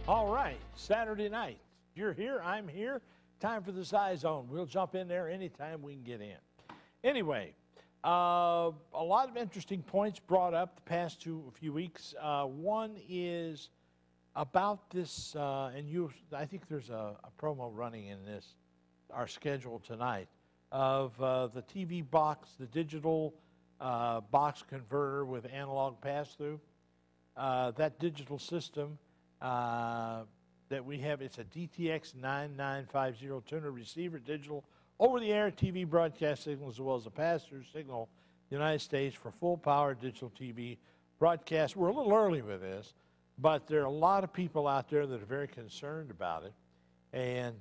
All right, Saturday night. You're here, I'm here. Time for the Scizone. We'll jump in there anytime we can get in. Anyway, a lot of interesting points brought up the past few weeks. One is about this, I think there's a promo running in this, our schedule tonight, of the TV box, the digital box converter with analog pass-through. That digital system that we have, it's a DTX 9950 tuner receiver, digital over-the-air TV broadcast signal, as well as a pass-through signal in the United States for full-power digital TV broadcast. We're a little early with this, but there are a lot of people out there that are very concerned about it. And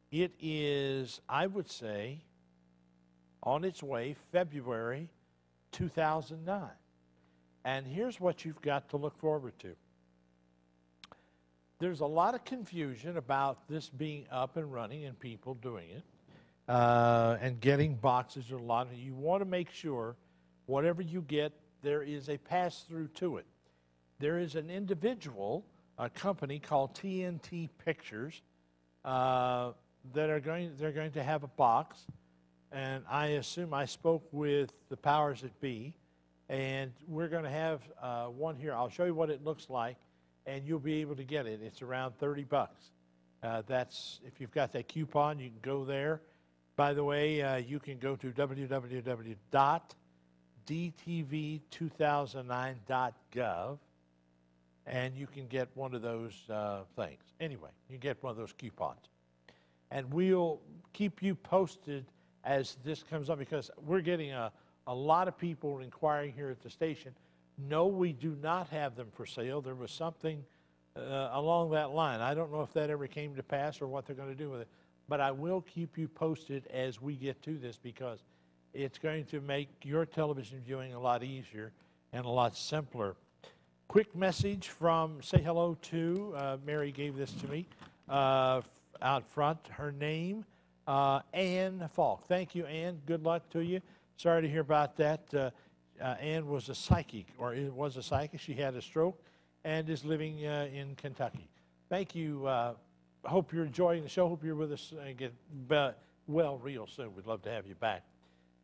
it is, I would say, on its way February 2009. And here's what you've got to look forward to. There's a lot of confusion about this being up and running and people doing it and getting boxes. There's a lot of, you want to make sure whatever you get, there is a pass-through to it. There is an individual, a company called TNT Pictures that they're going to have a box, and I assume I spoke with the powers that be, and we're going to have one here. I'll show you what it looks like, and you'll be able to get it. It's around 30 bucks. That's, if you've got that coupon, you can go there. By the way, you can go to www.dtv2009.gov, and you can get one of those things. Anyway, you get one of those coupons. And we'll keep you posted as this comes up, because we're getting a lot of people inquiring here at the station. No, we do not have them for sale. There was something along that line. I don't know if that ever came to pass or what they're going to do with it, but I will keep you posted as we get to this, because it's going to make your television viewing a lot easier and a lot simpler. Quick message from, say hello to, Mary gave this to me out front. Her name, Ann Falk. Thank you, Ann. Good luck to you. Sorry to hear about that. Ann was a psychic, or was a psychic. She had a stroke and is living in Kentucky. Thank you. Hope you're enjoying the show. Hope you're with us and get well real soon. We'd love to have you back.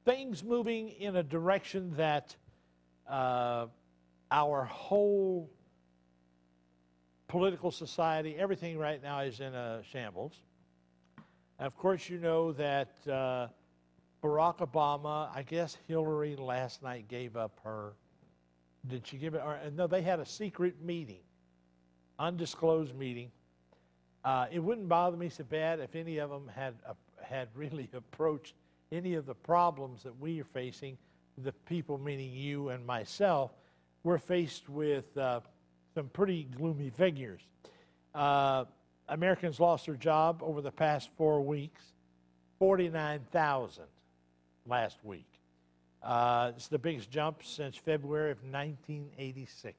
Things moving in a direction that our whole political society, everything right now is in a shambles. Of course, you know that Barack Obama, I guess Hillary last night gave up her, did she give it, or no, they had a secret meeting, undisclosed meeting. It wouldn't bother me so bad if any of them had really approached any of the problems that we are facing, the people, meaning you and myself. We're faced with some pretty gloomy figures. Americans lost their job over the past 4 weeks, 49,000 last week. It's the biggest jump since February of 1986.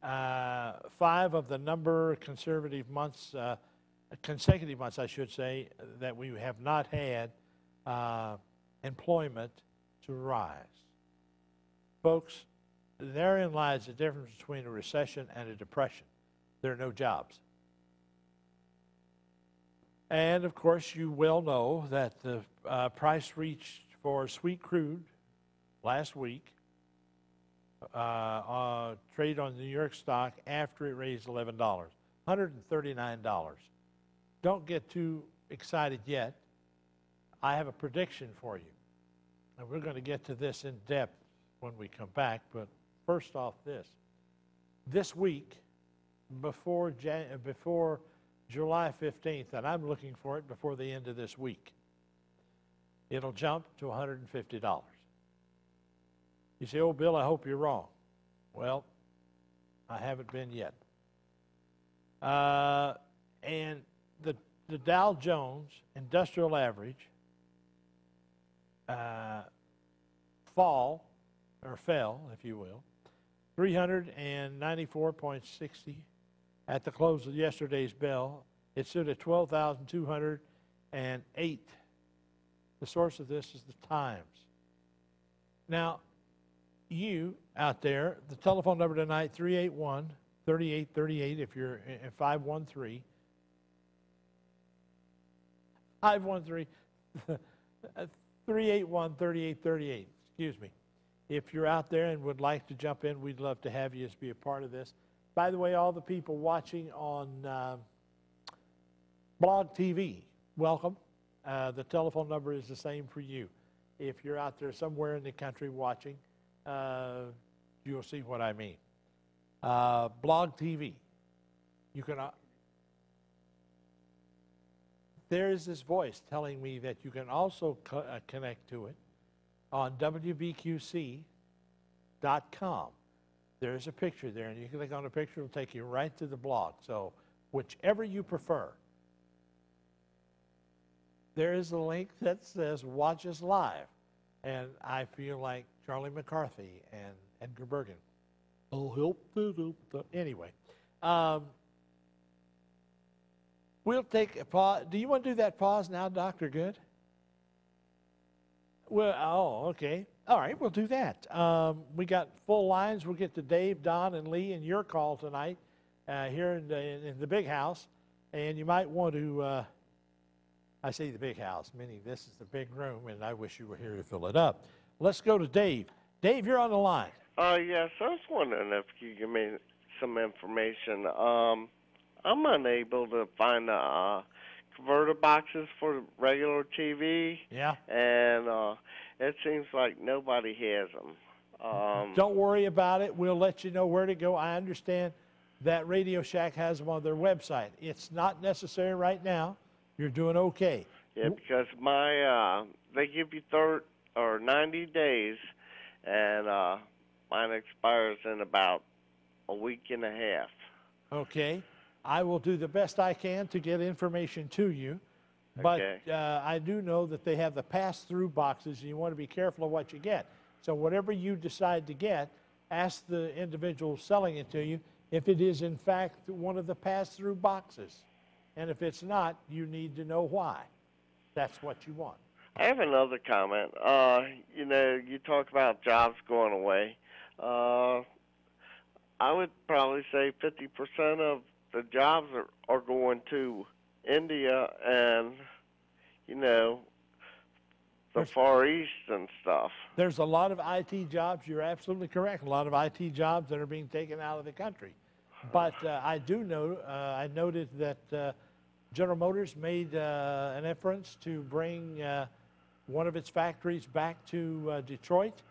5 of the number of consecutive months, I should say, that we have not had employment to rise. Folks, therein lies the difference between a recession and a depression. There are no jobs. And, of course, you well know that the price reached for sweet crude last week, trade on the New York stock after it raised $11, $139. Don't get too excited yet. I have a prediction for you. And we're going to get to this in depth when we come back. But first off, this week, before July 15th, and I'm looking for it before the end of this week, it'll jump to $150. You say, oh, Bill, I hope you're wrong. Well, I haven't been yet. And the Dow Jones Industrial Average fell, if you will, 394.60 at the close of yesterday's bell. It stood at 12,208. The source of this is the Times. Now, you out there, the telephone number tonight, 381-30 3838 if you're in 513. 513 381 3838. Excuse me. If you're out there and would like to jump in, we'd love to have you as be a part of this. By the way, all the people watching on Blog TV, welcome. The telephone number is the same for you. If you're out there somewhere in the country watching, you'll see what I mean. Blog TV, you can. There is this voice telling me that you can also connect to it on WBQC.com. There's a picture there, and you can click on the picture. It'll take you right to the blog. So whichever you prefer. There is a link that says watch us live. And I feel like Charlie McCarthy and Edgar Bergen. Oh, help. Anyway, we'll take a pause. Do you want to do that pause now, Dr. Good? Well, oh, okay. All right, we'll do that. We got full lines. We'll get to Dave, Don, and Lee in your call tonight here in the big house. And you might want to, I say the big house, meaning this is the big room, and I wish you were here to fill it up. Let's go to Dave. Dave, you're on the line. Yes, I was wondering if you could give me some information. I'm unable to find the converter boxes for regular TV. Yeah. And it seems like nobody has them. Don't worry about it. We'll let you know where to go. I understand that Radio Shack has them on their website. It's not necessary right now. You're doing okay. Yeah, because they give you 90 days, and mine expires in about a week and a half. Okay. I will do the best I can to get information to you. But Okay. I do know that they have the pass-through boxes, and you want to be careful of what you get. So whatever you decide to get, ask the individual selling it to you if it is, in fact, one of the pass-through boxes. And if it's not, you need to know why. That's what you want. I have another comment. You know, you talk about jobs going away. I would probably say 50% of the jobs are going to India and, you know, the Far East and stuff. There's a lot of IT jobs. You're absolutely correct. A lot of IT jobs that are being taken out of the country. But I do know, I noted that General Motors made an effort to bring one of its factories back to Detroit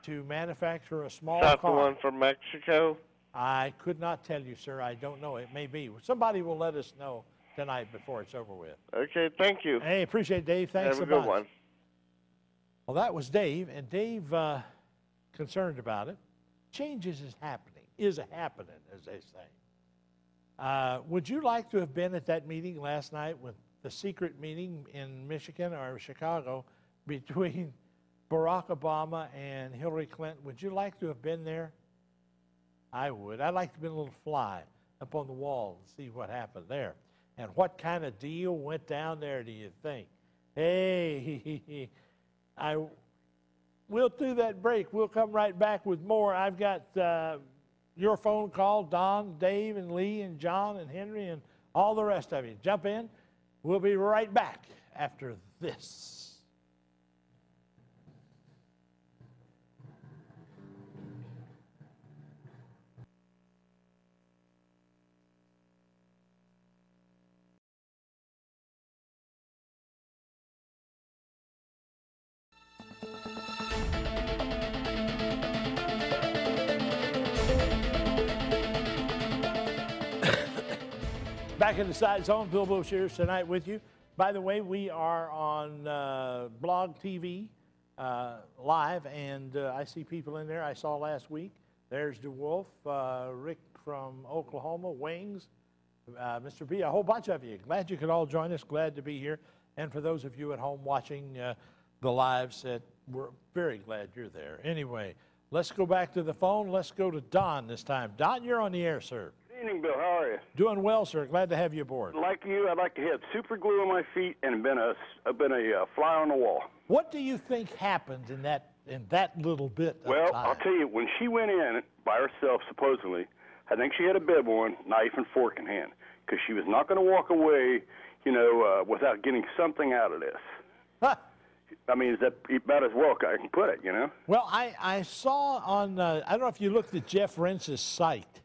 to manufacture a small car. Is that the one from Mexico? I could not tell you, sir. I don't know. It may be. Somebody will let us know tonight before it's over with. Okay, thank you. Hey, appreciate it, Dave. Thanks Have so a much. good one. Well, that was Dave, and Dave concerned about it. Changes is happening, as they say. Would you like to have been at that meeting last night with the secret meeting in Michigan or Chicago between Barack Obama and Hillary Clinton? Would you like to have been there? I would. I'd like to be a little fly up on the wall and see what happened there. And what kind of deal went down there, do you think? Hey, we'll do that break. We'll come right back with more. I've got your phone call, Don, Dave, and Lee, and John, and Henry, and all the rest of you. Jump in. We'll be right back after this. Back in the Scizone, Bill Bush here tonight with you. By the way, we are on Blog TV live, and I see people in there I saw last week. There's DeWolf, Rick from Oklahoma, Wings, Mr. B, a whole bunch of you. Glad you could all join us. Glad to be here. And for those of you at home watching the lives, we're very glad you're there. Anyway, let's go back to the phone. Let's go to Don this time. Don, you're on the air, sir. Good evening, Bill. How are you? Doing well, sir. Glad to have you aboard. Like you, I'd like to have super glue on my feet and been a fly on the wall. What do you think happened in that little bit of Well, time? I'll tell you, when she went in by herself, supposedly, I think she had a bib on, knife and fork in hand, because she was not going to walk away, without getting something out of this. Huh. I mean, is that about as well I can put it, Well, I saw on, I don't know if you looked at Jeff Rentz's site,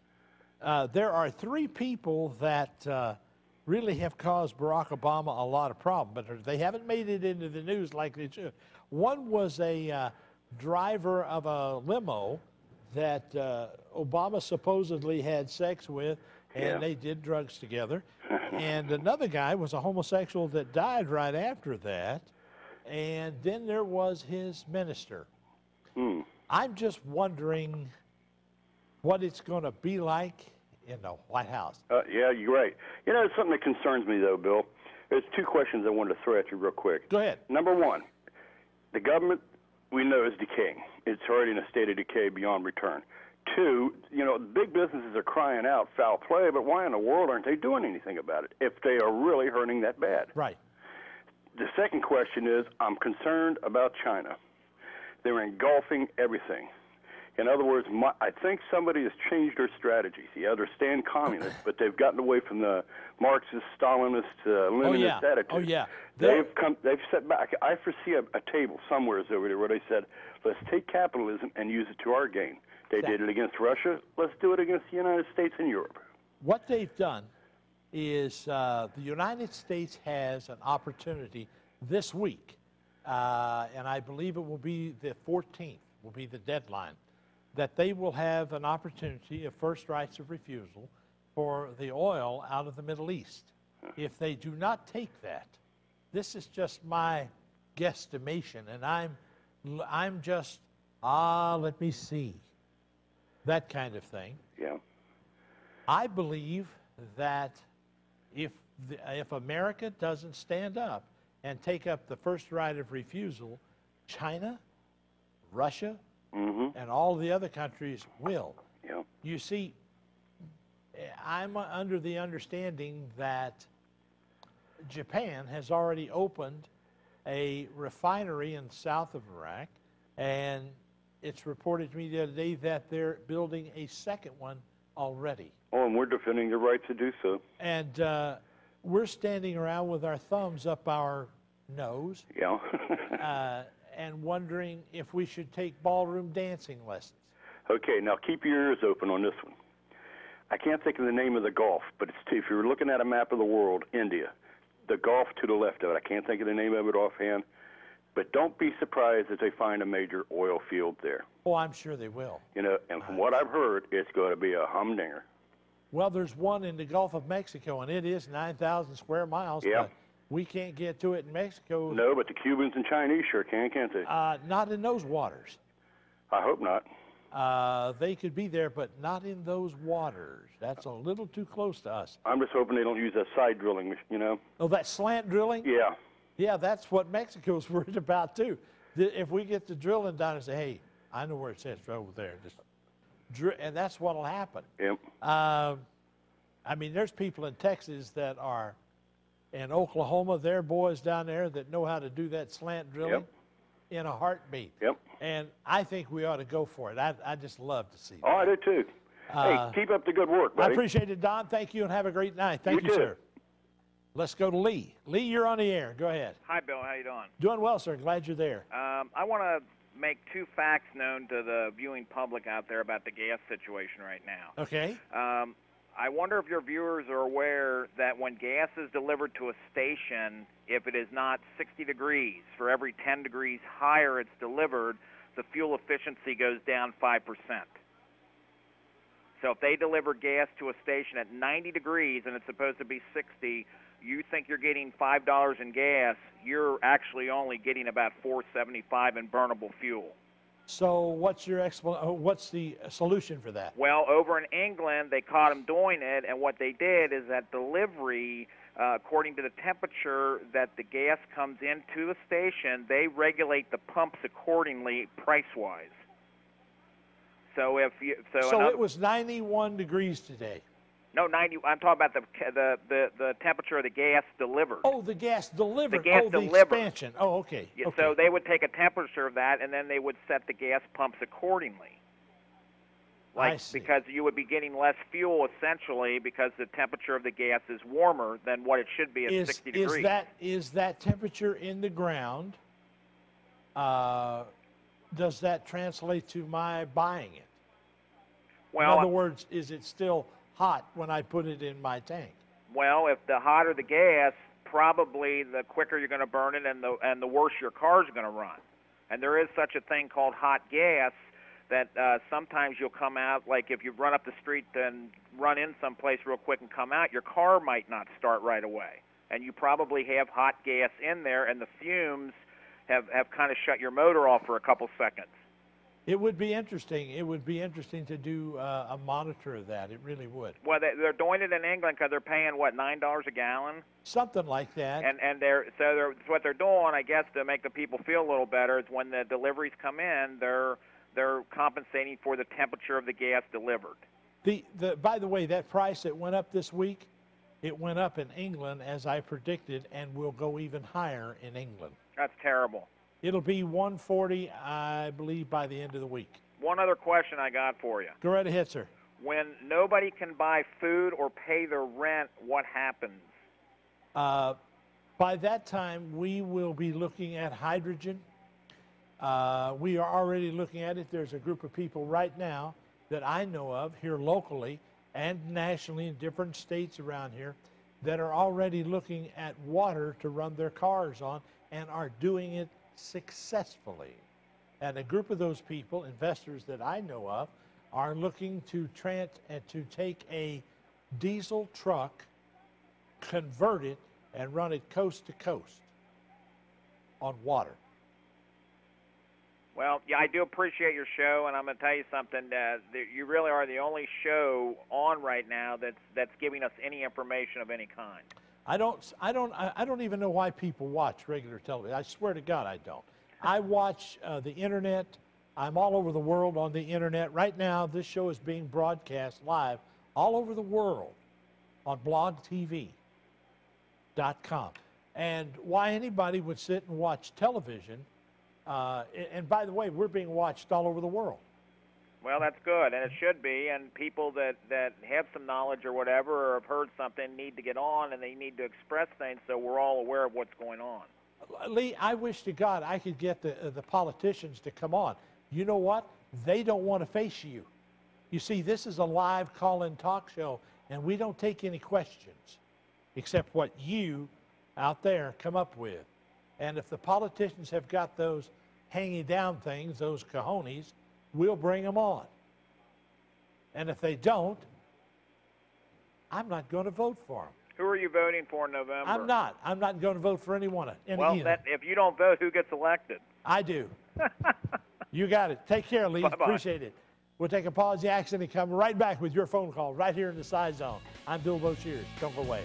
there are 3 people that really have caused Barack Obama a lot of problems, but they haven't made it into the news like they should. One was a driver of a limo that Obama supposedly had sex with, and they did drugs together. And another guy was a homosexual that died right after that. And then there was his minister. I'm just wondering what it's going to be like in the White House. Yeah, you're right. It's something that concerns me, though, Bill. There's 2 questions I wanted to throw at you real quick. Go ahead. Number 1, the government, we know, is decaying. It's already in a state of decay beyond return. 2, big businesses are crying out foul play, but why in the world aren't they doing anything about it if they are really hurting that bad? Right. The second question is, I'm concerned about China. They're engulfing everything. In other words, I think somebody has changed their strategies. They understand communists, but they've gotten away from the Marxist, Stalinist, Leninist attitude. Oh, yeah. They've set back. I foresee a table somewhere over there where they said, let's take capitalism and use it to our gain. They did it against Russia. Let's do it against the United States and Europe. What they've done is the United States has an opportunity this week, and I believe it will be the 14th, will be the deadline, that they will have an opportunity of first rights of refusal for the oil out of the Middle East. If they do not take that, this is just my guesstimation, and I'm just, let me see, that kind of thing. Yeah. I believe that if America doesn't stand up and take up the first right of refusal, China, Russia, and all the other countries will. Yeah. You see, I'm under the understanding that Japan has already opened a refinery in south of Iraq, and it's reported to me the other day that they're building a second one already. Oh, and we're defending the right to do so. And we're standing around with our thumbs up our nose. Yeah. And wondering if we should take ballroom dancing lessons. Okay, now keep your ears open on this one. I can't think of the name of the Gulf, but if you're looking at a map of the world, India, the Gulf to the left of it, I can't think of the name of it offhand, but don't be surprised if they find a major oil field there. Oh, I'm sure they will. And from what I've heard, it's going to be a humdinger. Well, there's one in the Gulf of Mexico, and it is 9,000 square miles. Yeah. But we can't get to it in Mexico. No, but the Cubans and Chinese sure can, can't they? Not in those waters. I hope not. They could be there, but not in those waters. That's a little too close to us. I'm just hoping they don't use that side drilling, Oh, that slant drilling? Yeah. Yeah, that's what Mexico's worried about, too. If we get the drilling done and say, hey, I know where it says over there, and that's what'll happen. Yep. I mean, there's people in Texas that are, in Oklahoma, there are boys down there that know how to do that slant drilling in a heartbeat. Yep. And I think we ought to go for it. I just love to see that. Oh, I do too. Hey, keep up the good work, buddy. I appreciate it, Don. Thank you, and have a great night. Thank you, sir. Let's go to Lee. Lee, you're on the air. Go ahead. Hi, Bill. How you doing? Doing well, sir. Glad you're there. I want to make 2 facts known to the viewing public out there about the gas situation right now. Okay. I wonder if your viewers are aware that when gas is delivered to a station, if it is not 60 degrees, for every 10 degrees higher it's delivered, the fuel efficiency goes down 5%. So if they deliver gas to a station at 90 degrees and it's supposed to be 60, you think you're getting $5 in gas, you're actually only getting about $4.75 in burnable fuel. So what's the solution for that? Well, over in England, they caught them doing it, and what they did is that delivery, according to the temperature that the gas comes into the station, they regulate the pumps accordingly price-wise. So if you it was 91 degrees today. No, 90. I'm talking about the temperature of the gas delivered. Oh, the gas delivered. The gas delivered. The expansion. Oh, okay. Yeah, okay. So they would take a temperature of that, and then they would set the gas pumps accordingly. because you would be getting less fuel essentially because the temperature of the gas is warmer than what it should be at 60 degrees. Is that temperature in the ground? Does that translate to my buying it? Well, in other words, is it still hot when I put it in my tank? Well, if the hotter the gas, probably the quicker you're going to burn it and the worse your car's going to run. And there is such a thing called hot gas that sometimes you'll come out, like if you run up the street and run in someplace real quick and come out, your car might not start right away. And you probably have hot gas in there, and the fumes have kind of shut your motor off for a couple seconds. It would be interesting. It would be interesting to do a monitor of that. It really would. Well, they're doing it in England because they're paying, what, $9 a gallon? Something like that. And what they're doing, I guess, to make the people feel a little better is when the deliveries come in, they're compensating for the temperature of the gas delivered. By the way, that price that went up this week, it went up in England as I predicted, and will go even higher in England. That's terrible. It'll be $140, I believe, by the end of the week. One other question I got for you. Go right ahead, sir. When nobody can buy food or pay their rent, what happens? By that time, we will be looking at hydrogen. We are already looking at it. There's a group of people right now that I know of here locally and nationally in different states around here that are already looking at water to run their cars on and are doing it successfully. And a group of those people, investors that I know of, are looking to take a diesel truck, convert it, and run it coast to coast on water. Well, yeah, I do appreciate your show, and I'm going to tell you something. You really are the only show on right now that's giving us any information of any kind. I don't even know why people watch regular television. I swear to God, I don't. I watch the internet. I'm all over the world on the internet. Right now, this show is being broadcast live all over the world on blogtv.com. And why anybody would sit and watch television, and by the way, we're being watched all over the world. Well, that's good, and it should be, and people that have some knowledge or whatever or have heard something need to get on, and they need to express things so we're all aware of what's going on. Lee, I wish to God I could get the politicians to come on. You know what? They don't want to face you. You see, this is a live call-in talk show, and we don't take any questions except what you out there come up with. And if the politicians have got those hanging down things, those cojones, we'll bring them on. And if they don't, I'm not going to vote for them. Who are you voting for in November? I'm not. I'm not going to vote for anyone. Well, if you don't vote, who gets elected? I do. You got it. Take care, Lee. Bye-bye. Appreciate it. We'll take a pause, the accident, and come right back with your phone call right here in the Scizone. I'm Bill Bochiers. Don't go away.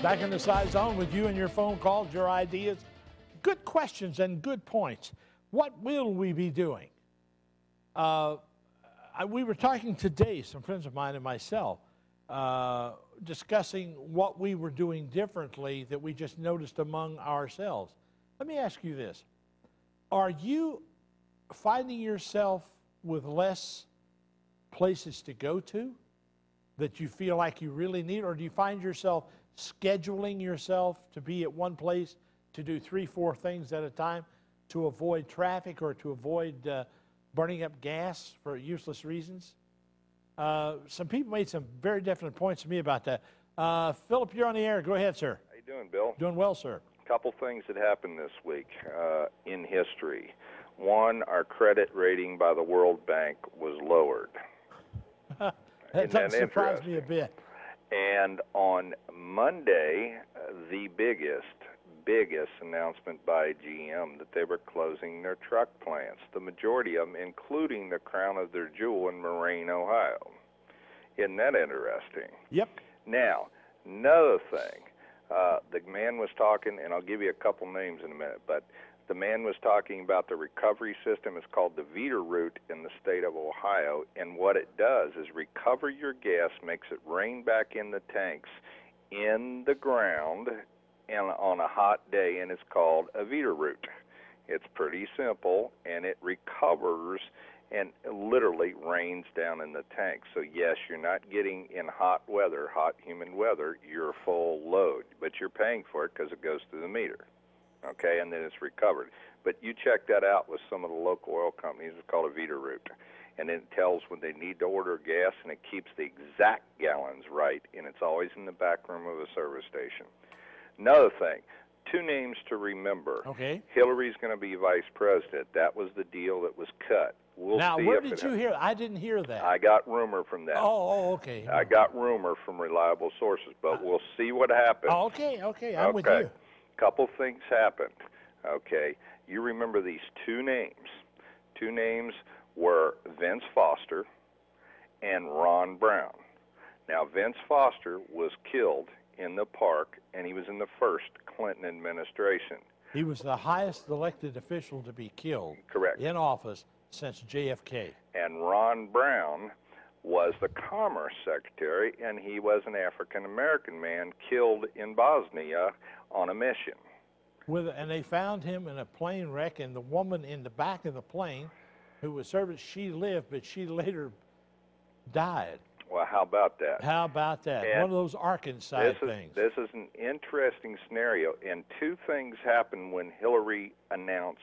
Back in the Scizone with you and your phone calls, your ideas. Good questions and good points. What will we be doing? We were talking today, some friends of mine and myself, discussing what we were doing differently that we just noticed among ourselves. Let me ask you this. Are you finding yourself with less places to go to that you feel like you really need, or do you find yourself scheduling yourself to be at one place to do 3, 4 things at a time to avoid traffic or to avoid burning up gas for useless reasons? Some people made some very definite points to me about that. Philip, you're on the air. Go ahead, sir. How you doing, Bill? Doing well, sir. A couple things that happened this week in history. One, our credit rating by the World Bank was lowered. That doesn't surprise me a bit. And on Monday, the biggest announcement by GM that they were closing their truck plants, the majority of them, including the crown of their jewel in Moraine, Ohio. Isn't that interesting? Yep. Now, another thing, The man was talking, and I'll give you a couple names in a minute, but the man was talking about the recovery system. It's called the Vita route in the state of Ohio, and what it does is recover your gas, makes it rain back in the tanks in the ground and on a hot day, and it's called a Vita route. It's pretty simple, and it recovers and literally rains down in the tank. So yes, you're not getting in hot weather, hot humid weather, your full load, but you're paying for it because it goes through the meter, okay, and then it's recovered. But you check that out with some of the local oil companies. It's called a Vita route, and it tells when they need to order gas, and it keeps the exact gallons right, and it's always in the back room of a service station. Another thing, 2 names to remember. Okay. Hillary's going to be vice president. That was the deal that was cut. We'll now, see where did you hear? I didn't hear that. I got rumor from that. Oh, okay. I got rumor from reliable sources, but we'll see what happens. Oh, okay, I'm with you. Couple things happened. Okay, you remember these 2 names. 2 names were Vince Foster and Ron Brown. Now, Vince Foster was killed in the park, and he was in the first Clinton administration. He was the highest elected official to be killed in office since JFK. And Ron Brown was the Commerce Secretary, and he was an African-American man killed in Bosnia on a mission. And they found him in a plane wreck, and the woman in the back of the plane who was serving, she lived, but she later died. Well, how about that? How about that? And one of those Arkansas things. This is an interesting scenario, and 2 things happened when Hillary announced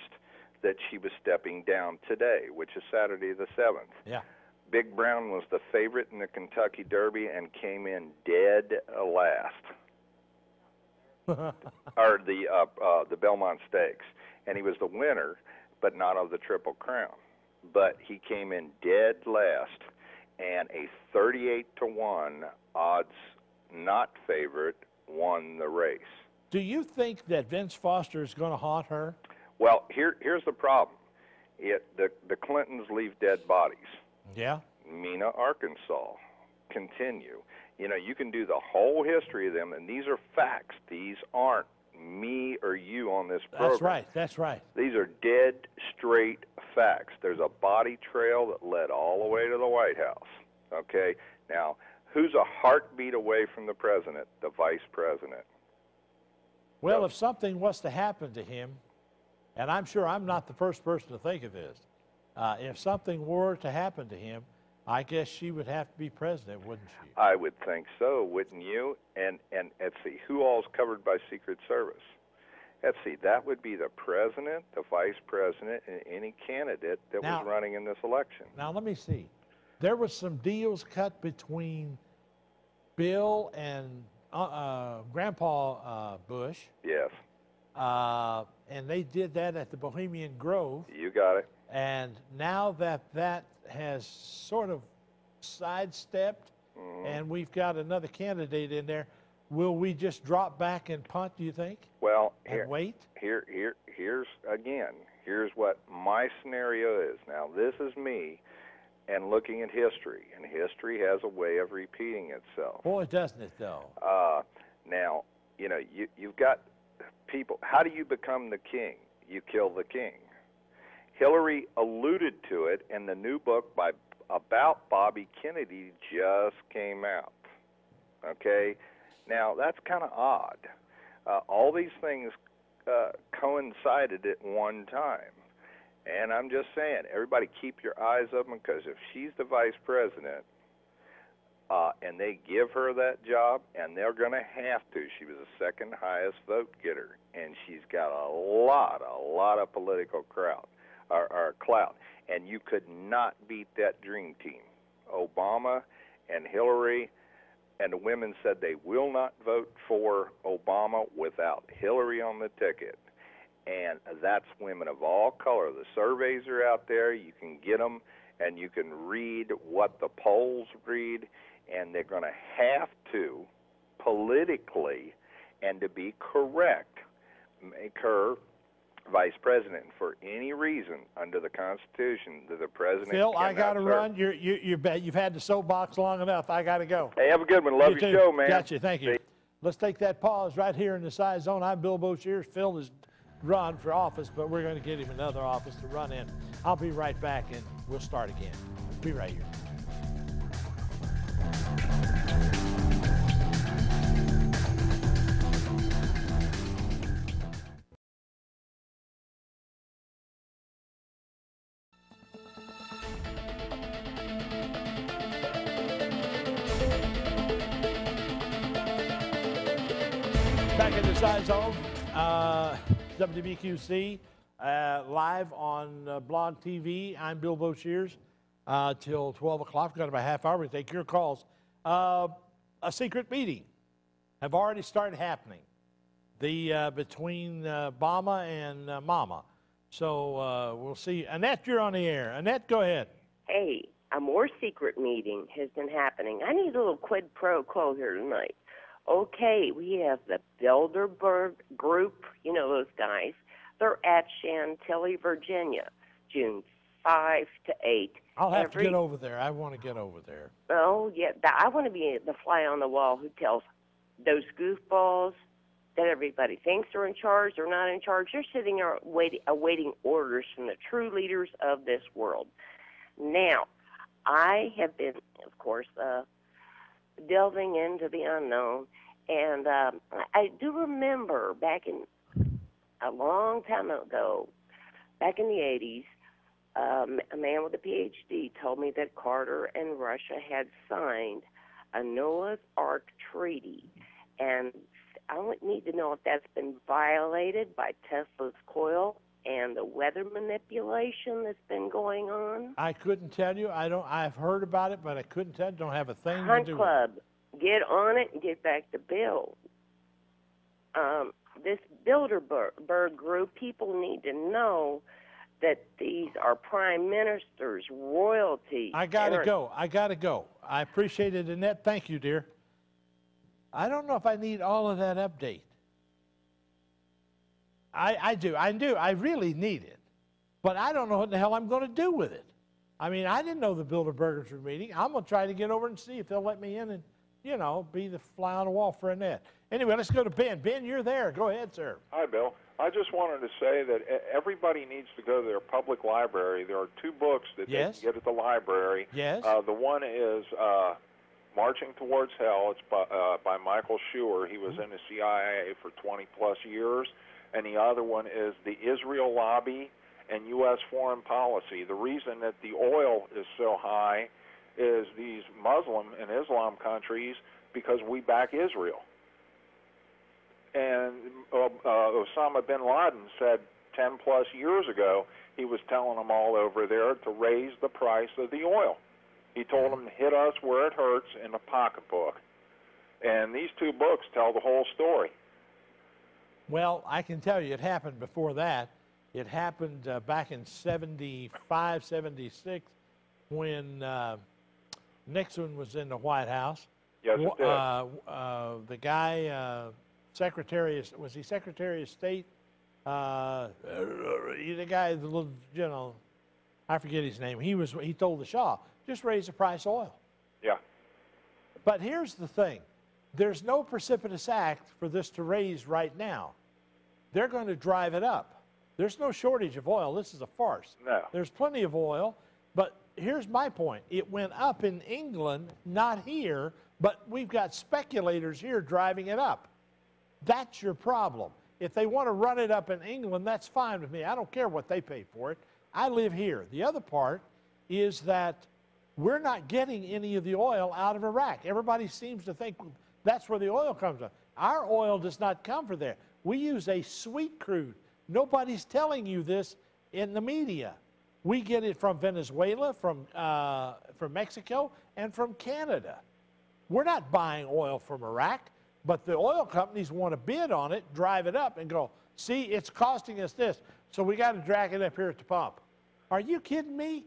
that she was stepping down today, which is Saturday the 7th. Yeah. Big Brown was the favorite in the Kentucky Derby and came in dead last. Or the Belmont Stakes. And he was the winner, but not of the Triple Crown. But he came in dead last, and a 38-1 odds not favorite won the race. Do you think that Vince Foster is going to haunt her? Well, here's the problem. The Clintons leave dead bodies. Yeah. Mena, Arkansas. Continue. You know, you can do the whole history of them, and these are facts. These aren't me or you on this program. That's right. That's right. These are dead straight facts. There's a body trail that led all the way to the White House. Okay? Now, who's a heartbeat away from the president? The vice president. Well, if something was to happen to him, and I'm sure I'm not the first person to think of this, if something were to happen to him, I guess she would have to be president, wouldn't she? I would think so, wouldn't you? And let's see, who all's covered by Secret Service? Let's see, that would be the president, the vice president, and any candidate that was running in this election. Now, let me see. There was some deals cut between Bill and Grandpa Bush. Yes. And they did that at the Bohemian Grove. You got it. And now that that has sort of sidestepped, and we've got another candidate in there, will we just drop back and punt, do you think? Well, wait? Here's what my scenario is. Now, this is me and looking at history, and history has a way of repeating itself. Boy, doesn't it, though? Now, you know, you've got people. How do you become the king? You kill the king. Hillary alluded to it, and the new book about Bobby Kennedy just came out. Okay? Now, that's kind of odd. All these things coincided at one time. And I'm just saying, everybody keep your eyes open, because if she's the vice president and they give her that job, and they're going to have to, she was the second highest vote getter, and she's got a lot of political clout. And you could not beat that dream team. Obama and Hillary, and the women said they will not vote for Obama without Hillary on the ticket. And that's women of all color. The surveys are out there. You can get them, and you can read what the polls read, and they're going to have to, politically, and to be correct, make her vice president. For any reason under the Constitution that the president Phil, I got to serve. run. You've had the soapbox long enough. I got to go. Hey, have a good one. Love your show, man. Got you. Thank you. let's take that pause right here in the Scizone. I'm Bill Boshiers. Phil has run for office, but we're going to get him another office to run in. I'll be right back, and we'll start again. Be right here. Back in the Scizone, WBQC, live on Blog TV. I'm Bill Boshiers till 12 o'clock. We've got about a half hour. We take your calls. A secret meeting have already started happening between Obama and Mama. So we'll see. Annette, you're on the air. Annette, go ahead. Hey, a more secret meeting has been happening. I need a little quid pro quo here tonight. Okay, we have the Bilderberg Group, you know those guys. They're at Chantilly, Virginia, June 5 to 8. I'll have to get over there. I want to get over there. Oh, yeah. I want to be the fly on the wall who tells those goofballs that everybody thinks are in charge. They're not in charge. They're sitting there awaiting orders from the true leaders of this world. Now, I have been, of course, delving into the unknown, and I do remember back in a long time ago, back in the 80s, a man with a PhD told me that Carter and Russia had signed a Noah's Ark treaty, and I would need to know if that's been violated by Tesla's coil and the weather manipulation that's been going on. I couldn't tell you. I've heard about it, but I couldn't tell you. Don't have a thing to Hunt do Club, with it. get on it and get back to Bill. This Bilderberg Group, people need to know that these are prime ministers, royalty. I got to go. I appreciate it, Annette. Thank you, dear. I don't know if I need all of that update. I do. I really need it. But I don't know what the hell I'm going to do with it. I mean, I didn't know the Bilderbergers were meeting. I'm going to try to get over and see if they'll let me in and, you know, be the fly on the wall for Annette. Anyway, let's go to Ben. Ben, you're there. Go ahead, sir. Hi, Bill. I just wanted to say that everybody needs to go to their public library. There are two books that they can get at the library. Yes. The one is Marching Towards Hell. It's by Michael Schuer. He was in the CIA for 20-plus years. And the other one is The Israel Lobby and U.S. Foreign Policy. The reason that the oil is so high is these Muslim and Islam countries, because we back Israel. And Osama bin Laden said 10-plus years ago he was telling them all over there to raise the price of the oil. He told them to hit us where it hurts in the pocketbook. And these two books tell the whole story. Well, I can tell you it happened before that. It happened back in 75, 76 when Nixon was in the White House. Yes, it did. The guy, was he Secretary of State? The guy, the little, you know, I forget his name. He told the Shah, just raise the price of oil. Yeah. But here's the thing. There's no precipitous act for this to raise right now. They're going to drive it up. There's no shortage of oil. This is a farce. No. There's plenty of oil, but here's my point. It went up in England, not here, but we've got speculators here driving it up. That's your problem. If they want to run it up in England, that's fine with me. I don't care what they pay for it. I live here. The other part is that we're not getting any of the oil out of Iraq. Everybody seems to think that's where the oil comes from. Our oil does not come from there. We use a sweet crude. Nobody's telling you this in the media. We get it from Venezuela, from Mexico, and from Canada. We're not buying oil from Iraq, but the oil companies want to bid on it, drive it up, and go, see, it's costing us this, so we got to drag it up here at the pump. Are you kidding me?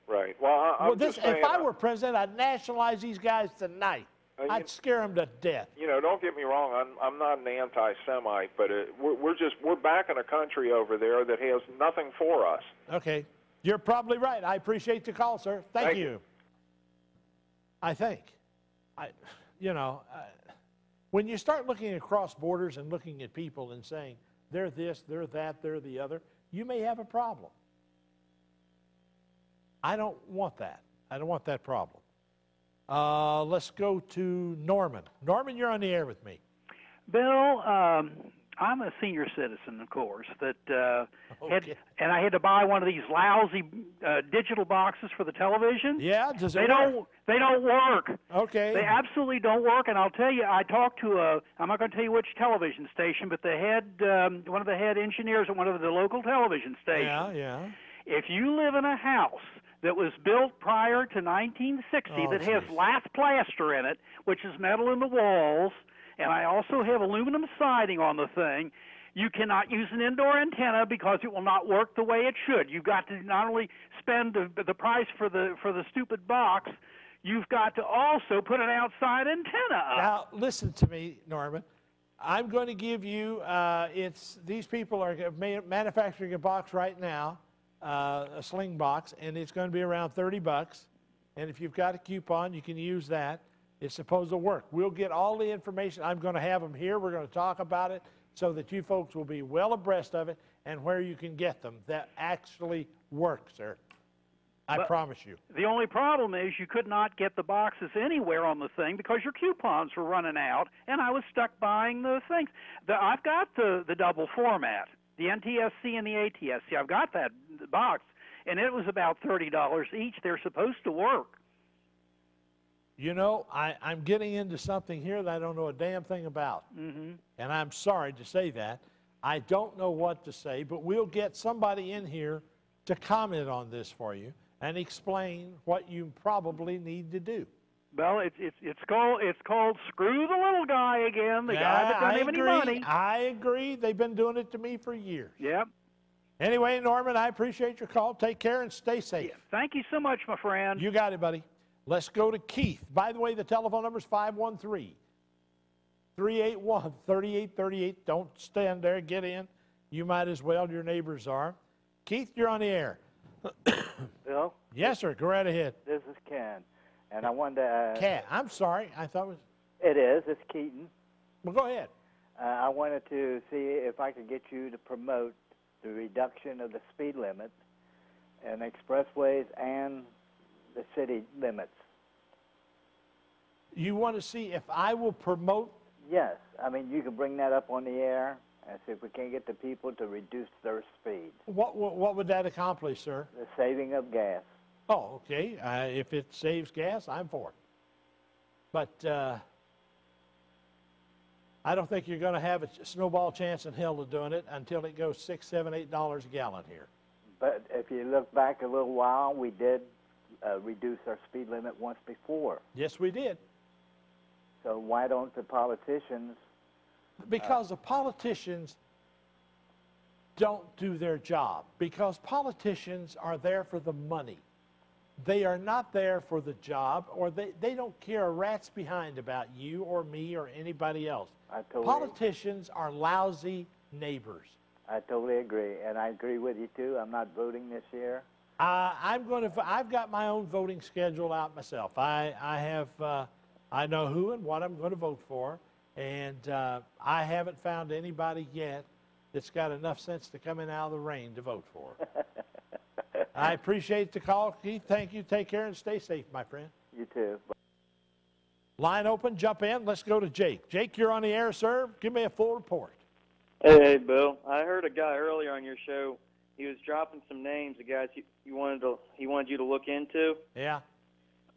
Right. Well, if I were president, I'd nationalize these guys tonight. I'd scare them to death. You know, don't get me wrong. I'm not an anti-Semite, but we're backing a country over there that has nothing for us. Okay, you're probably right. I appreciate the call, sir. Thank you. I think, when you start looking across borders and looking at people and saying, they're this, they're that, they're the other, you may have a problem. I don't want that. I don't want that problem. Let's go to Norman. Norman, you're on the air with me. Bill, I'm a senior citizen, of course, that Okay. and I had to buy one of these lousy digital boxes for the television. Yeah, does it work? They don't work. Okay. They absolutely don't work, and I'll tell you, I talked to I'm not going to tell you which television station, but the head, one of the head engineers at one of the local television stations. Yeah. If you live in a house that was built prior to 1960 that has lath plaster in it, which is metal in the walls, and I also have aluminum siding on the thing, you cannot use an indoor antenna because it will not work the way it should. You've got to not only spend the price for the stupid box, you've got to also put an outside antenna up. Now, listen to me, Norman. I'm going to give you, these people are manufacturing a box right now, a sling box, and it's going to be around $30. And if you've got a coupon, you can use that. It's supposed to work. We'll get all the information. I'm going to have them here. We're going to talk about it so that you folks will be well abreast of it and where you can get them. That actually works, sir. I promise you. The only problem is you could not get the boxes anywhere on the thing because your coupons were running out, and I was stuck buying the things. I've got the double format, the NTSC and the ATSC. I've got that box, and it was about $30 each. They're supposed to work. You know, I'm getting into something here that I don't know a damn thing about. Mm-hmm. And I'm sorry to say that. I don't know what to say, but we'll get somebody in here to comment on this for you and explain what you probably need to do. Well, it's called screw the little guy again, the guy that doesn't have any money. I agree. They've been doing it to me for years. Yep. Anyway, Norman, I appreciate your call. Take care and stay safe. Yeah. Thank you so much, my friend. You got it, buddy. Let's go to Keith. By the way, the telephone number is 513-381-3838. Don't stand there. Get in. You might as well. Your neighbors are. Keith, you're on the air. Bill? Yes, sir. Go right ahead. This is Ken. And I wanted to... Ken. I'm sorry. I thought it was... It is. It's Keaton. Well, go ahead. I wanted to see if I could get you to promote the reduction of the speed limit in expressways and the city limits. You want to see if I will promote? Yes. I mean, you can bring that up on the air and see if we can get the people to reduce their speed. What would that accomplish, sir? The saving of gas. Oh, okay. If it saves gas, I'm for it. But I don't think you're going to have a snowball chance in hell of doing it until it goes $6, $7, $8 a gallon here. But if you look back a little while, we did reduce our speed limit once before. Yes, we did. So why don't the politicians... Because the politicians don't do their job. Because politicians are there for the money. They are not there for the job, or they don't care a rat's behind about you or me or anybody else. Politicians are lousy neighbors. I totally agree, and I agree with you too. I'm not voting this year. I've got my own voting schedule out myself. I know who and what I'm going to vote for, and I haven't found anybody yet that's got enough sense to come in out of the rain to vote for. I appreciate the call, Keith. Thank you. Take care and stay safe, my friend. You too. Line open. Jump in. Let's go to Jake. Jake, you're on the air, sir. Give me a full report. Hey, Bill. I heard a guy earlier on your show. He was dropping some names of guys he wanted you to look into. Yeah.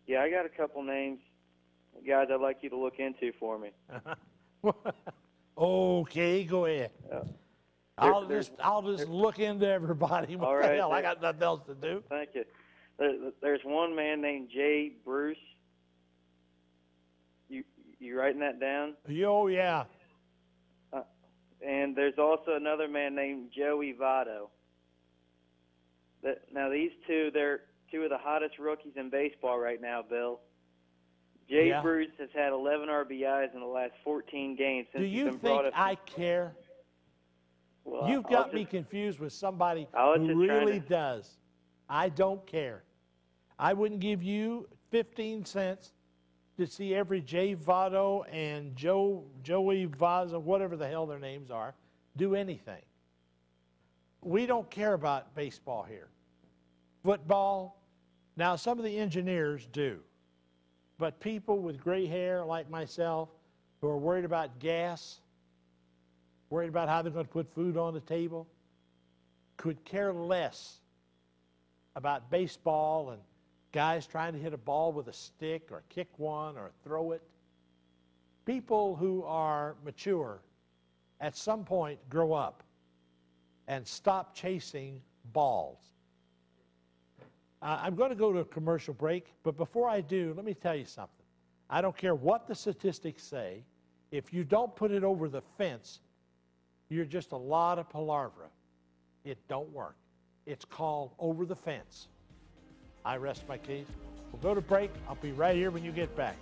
Yeah, I got a couple names, guys I'd like you to look into for me. Okay, go ahead. I'll just look into everybody. What the hell? I got nothing else to do. Thank you. There's one man named Jay Bruce. You writing that down? Oh, yeah. And there's also another man named Joey Votto. Now, these two, they're two of the hottest rookies in baseball right now, Bill. Jay Bruce has had 11 RBIs in the last 14 games since he's been brought up. Do you think I care? Well, You've got me confused with somebody who really does. I don't care. I wouldn't give you 15 cents to see every Jay Votto and Joey Vazza, whatever the hell their names are, do anything. We don't care about baseball here. Football, now some of the engineers do. But people with gray hair like myself who are worried about gas, worried about how they're going to put food on the table, could care less about baseball and guys trying to hit a ball with a stick or kick one or throw it. People who are mature at some point grow up and stop chasing balls. I'm going to go to a commercial break, but before I do, let me tell you something. I don't care what the statistics say. If you don't put it over the fence, you're just a lot of palavra. It don't work. It's called over the fence. I rest my case. We'll go to break. I'll be right here when you get back.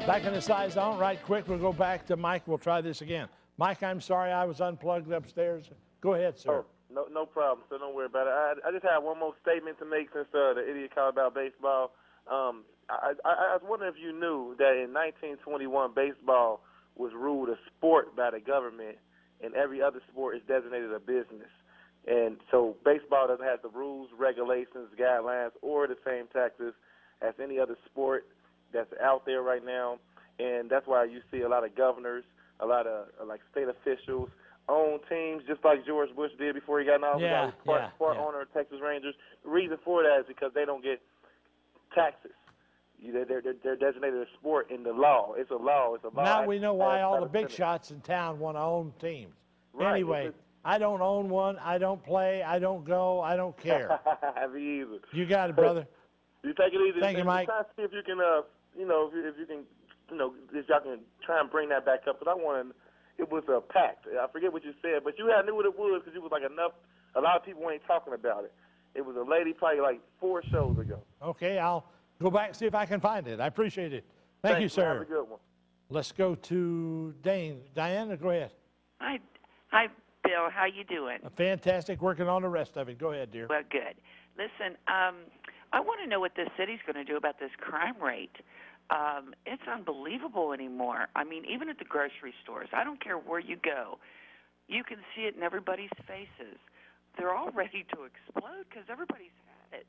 Back in the Scizone, right quick, we'll go back to Mike. We'll try this again. Mike, I'm sorry I was unplugged upstairs. Go ahead, sir. Oh, no problem, so don't worry about it. I just have one more statement to make since the idiot called about baseball. I was wondering if you knew that in 1921, baseball was ruled a sport by the government, and every other sport is designated a business. And so baseball doesn't have the rules, regulations, guidelines, or the same taxes as any other sport that's out there right now. And that's why you see a lot of governors, a lot of like state officials own teams, just like George Bush did before he got in office. Part owner of Texas Rangers. The reason for that is because they don't get taxes. They're designated a sport in the law. It's a law. It's a law. Now we know why all the big shots in town want to own teams. Right. Anyway, I don't own one. I don't play. I don't go. I don't care. Me either. You got it, brother. You take it easy. Thank you, Mike. Try to see if you can, if y'all can try and bring that back up. Because it was a pact. I forget what you said, but you knew what it was because you was like a lot of people ain't talking about it. It was a lady probably like 4 shows ago. Okay, I'll go back and see if I can find it. I appreciate it. Thank you, sir. Have a good one. Let's go to Dane. Diana, go ahead. Hi, Bill. How you doing? Fantastic. Working on the rest of it. Go ahead, dear. Well, good. Listen, I want to know what this city's going to do about this crime rate. It's unbelievable anymore. I mean, even at the grocery stores, I don't care where you go, you can see it in everybody's faces. They're all ready to explode because everybody's had it.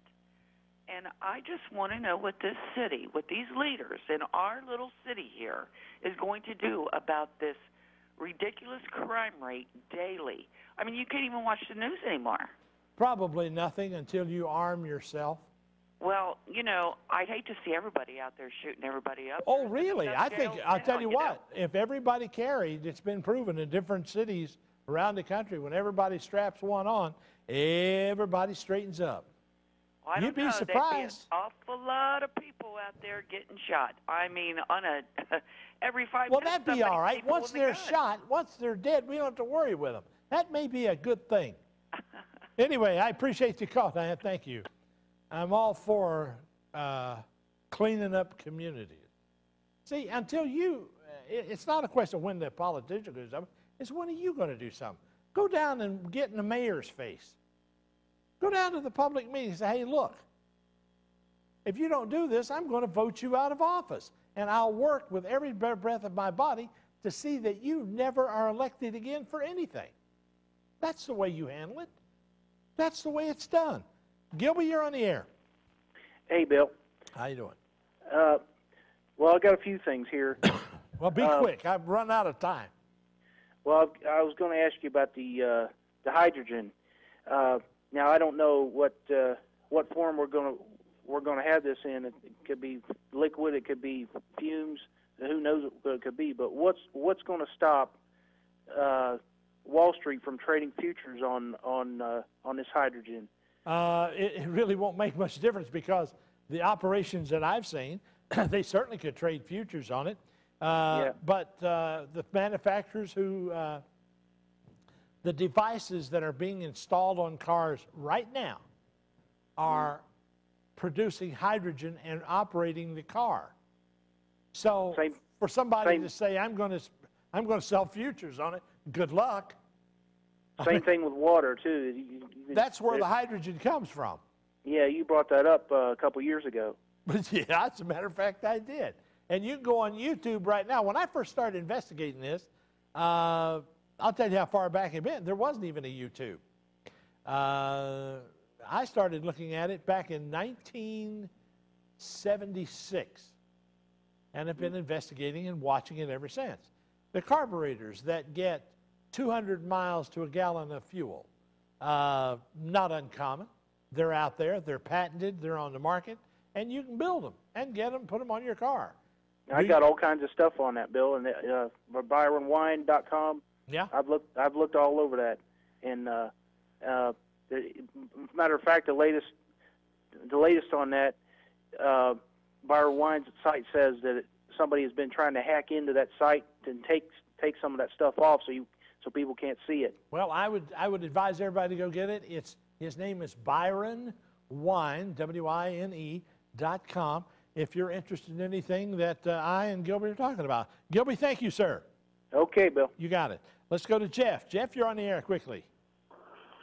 And I just want to know what this city, what these leaders in our little city here is going to do about this ridiculous crime rate daily. I mean, you can't even watch the news anymore. Probably nothing until you arm yourself. Well, I'd hate to see everybody out there shooting everybody up. Oh, really? I'll tell you what, if everybody carried, it's been proven in different cities around the country, when everybody straps one on, everybody straightens up. Well, You'd be surprised. There'd be an awful lot of people out there getting shot. I mean, on every 5 minutes. Well, that'd be all right. Once they're shot, once they're dead, we don't have to worry with them. That may be a good thing. Anyway, I appreciate the call, Diane. Thank you. I'm all for cleaning up communities. See, until it's not a question of when the politician does something. It's when are you going to do something? Go down and get in the mayor's face. Go down to the public meeting and say, hey, look, if you don't do this, I'm going to vote you out of office. And I'll work with every breath of my body to see that you never are elected again for anything. That's the way you handle it. That's the way it's done. Gilby, you're on the air. Hey, Bill. How you doing? Well, I've got a few things here. Well, be quick. I've run out of time. Well, I was going to ask you about the hydrogen. Now, I don't know what form we're going to have this in. It could be liquid. It could be fumes. Who knows what it could be? But what's going to stop Wall Street from trading futures on this hydrogen? It really won't make much difference because the operations that I've seen, they certainly could trade futures on it. But the manufacturers the devices that are being installed on cars right now, are producing hydrogen and operating the car. So for somebody to say, I'm going to sell futures on it, good luck. Same thing with water, too. That's where the hydrogen comes from. Yeah, you brought that up a couple years ago. Yeah, as a matter of fact, I did. And you can go on YouTube right now. When I first started investigating this, I'll tell you how far back it been. There wasn't even a YouTube. I started looking at it back in 1976 and have been investigating and watching it ever since. The carburetors that get 200 miles to a gallon of fuel, not uncommon. They're out there. They're patented. They're on the market. And you can build them and get them, put them on your car. I got all kinds of stuff on that, Bill, and ByronWine.com. Yeah, I've looked all over that, and matter of fact, the latest on that, Byron Wine's site says that somebody has been trying to hack into that site and take some of that stuff off, so people can't see it. Well, I would advise everybody to go get it. His name is Byron Wine, WINE.com. If you're interested in anything that I and Gilby are talking about. Gilby, thank you, sir. Okay, Bill. You got it. Let's go to Jeff. Jeff, you're on the air quickly.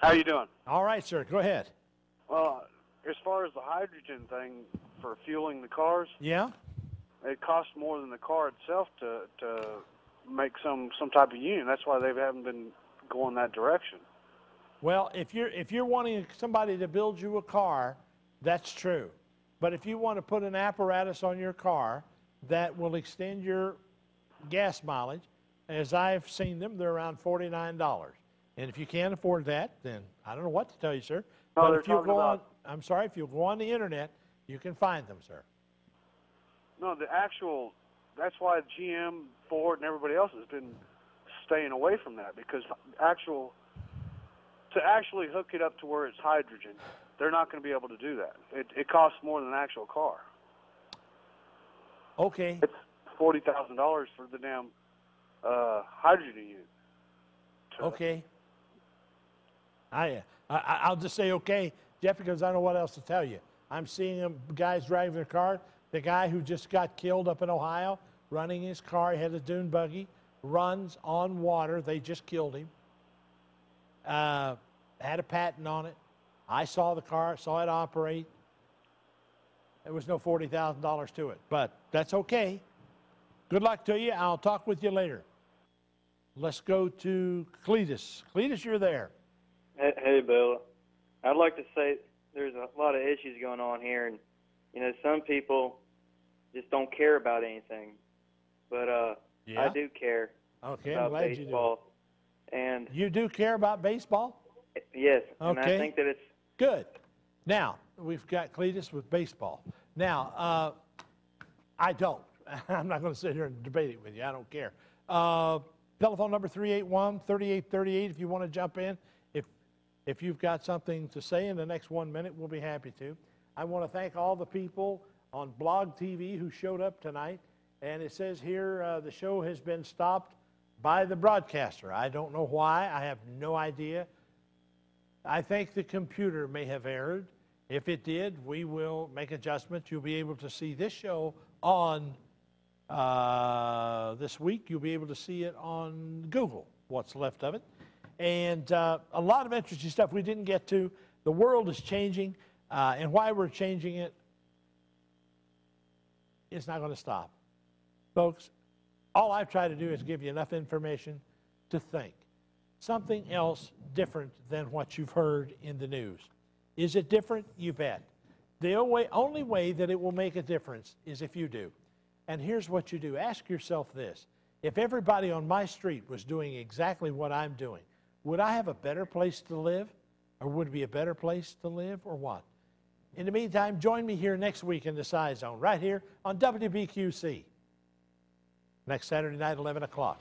How you doing? All right, sir. Go ahead. As far as the hydrogen thing for fueling the cars, yeah, it costs more than the car itself to make some type of unit. That's why they haven't been going that direction. Well, if you're wanting somebody to build you a car, that's true. But if you want to put an apparatus on your car that will extend your gas mileage, as I've seen them, they're around $49. And if you can't afford that, then I don't know what to tell you, sir. No, but they're if you go on, about... if you go on the internet, you can find them, sir. No, that's why GM, Ford, and everybody else has been staying away from that, because to actually hook it up to where it's hydrogen, they're not going to be able to do that. It costs more than an actual car. Okay. It's $40,000 for the damn hydrogen unit. Okay. I'll just say okay, Jeff, because I don't know what else to tell you. I'm seeing guys driving their car. The guy who just got killed up in Ohio, running his car, he had a dune buggy, runs on water. They just killed him. Had a patent on it. I saw the car, saw it operate. There was no $40,000 to it, but that's okay. Good luck to you. I'll talk with you later. Let's go to Cletus. Cletus, you're there. Hey, Bill. I'd like to say there's a lot of issues going on here, and some people just don't care about anything, but yeah? I do care. Okay, about I'm glad baseball. You do. And you do care about baseball? Yes, okay. And I think that it's good. Now we've got Cletus with baseball. Now I don't. I'm not going to sit here and debate it with you. I don't care. Telephone number 381-3838 if you want to jump in. If you've got something to say in the next 1 minute, we'll be happy to. I want to thank all the people on Blog TV who showed up tonight. And it says here the show has been stopped by the broadcaster. I don't know why. I have no idea. I think the computer may have erred. If it did, we will make adjustments. You'll be able to see this show on this week. You'll be able to see it on Google, what's left of it. And a lot of interesting stuff we didn't get to. The world is changing, and why we're changing it, it's not going to stop. Folks, all I've tried to do is give you enough information to think. Something else different than what you've heard in the news. Is it different? You bet. The only way that it will make a difference is if you do. And here's what you do. Ask yourself this. If everybody on my street was doing exactly what I'm doing, would I have a better place to live? Or would it be a better place to live, or what? In the meantime, join me here next week in the Scizone, right here on WBQC. Next Saturday night, 11 o'clock.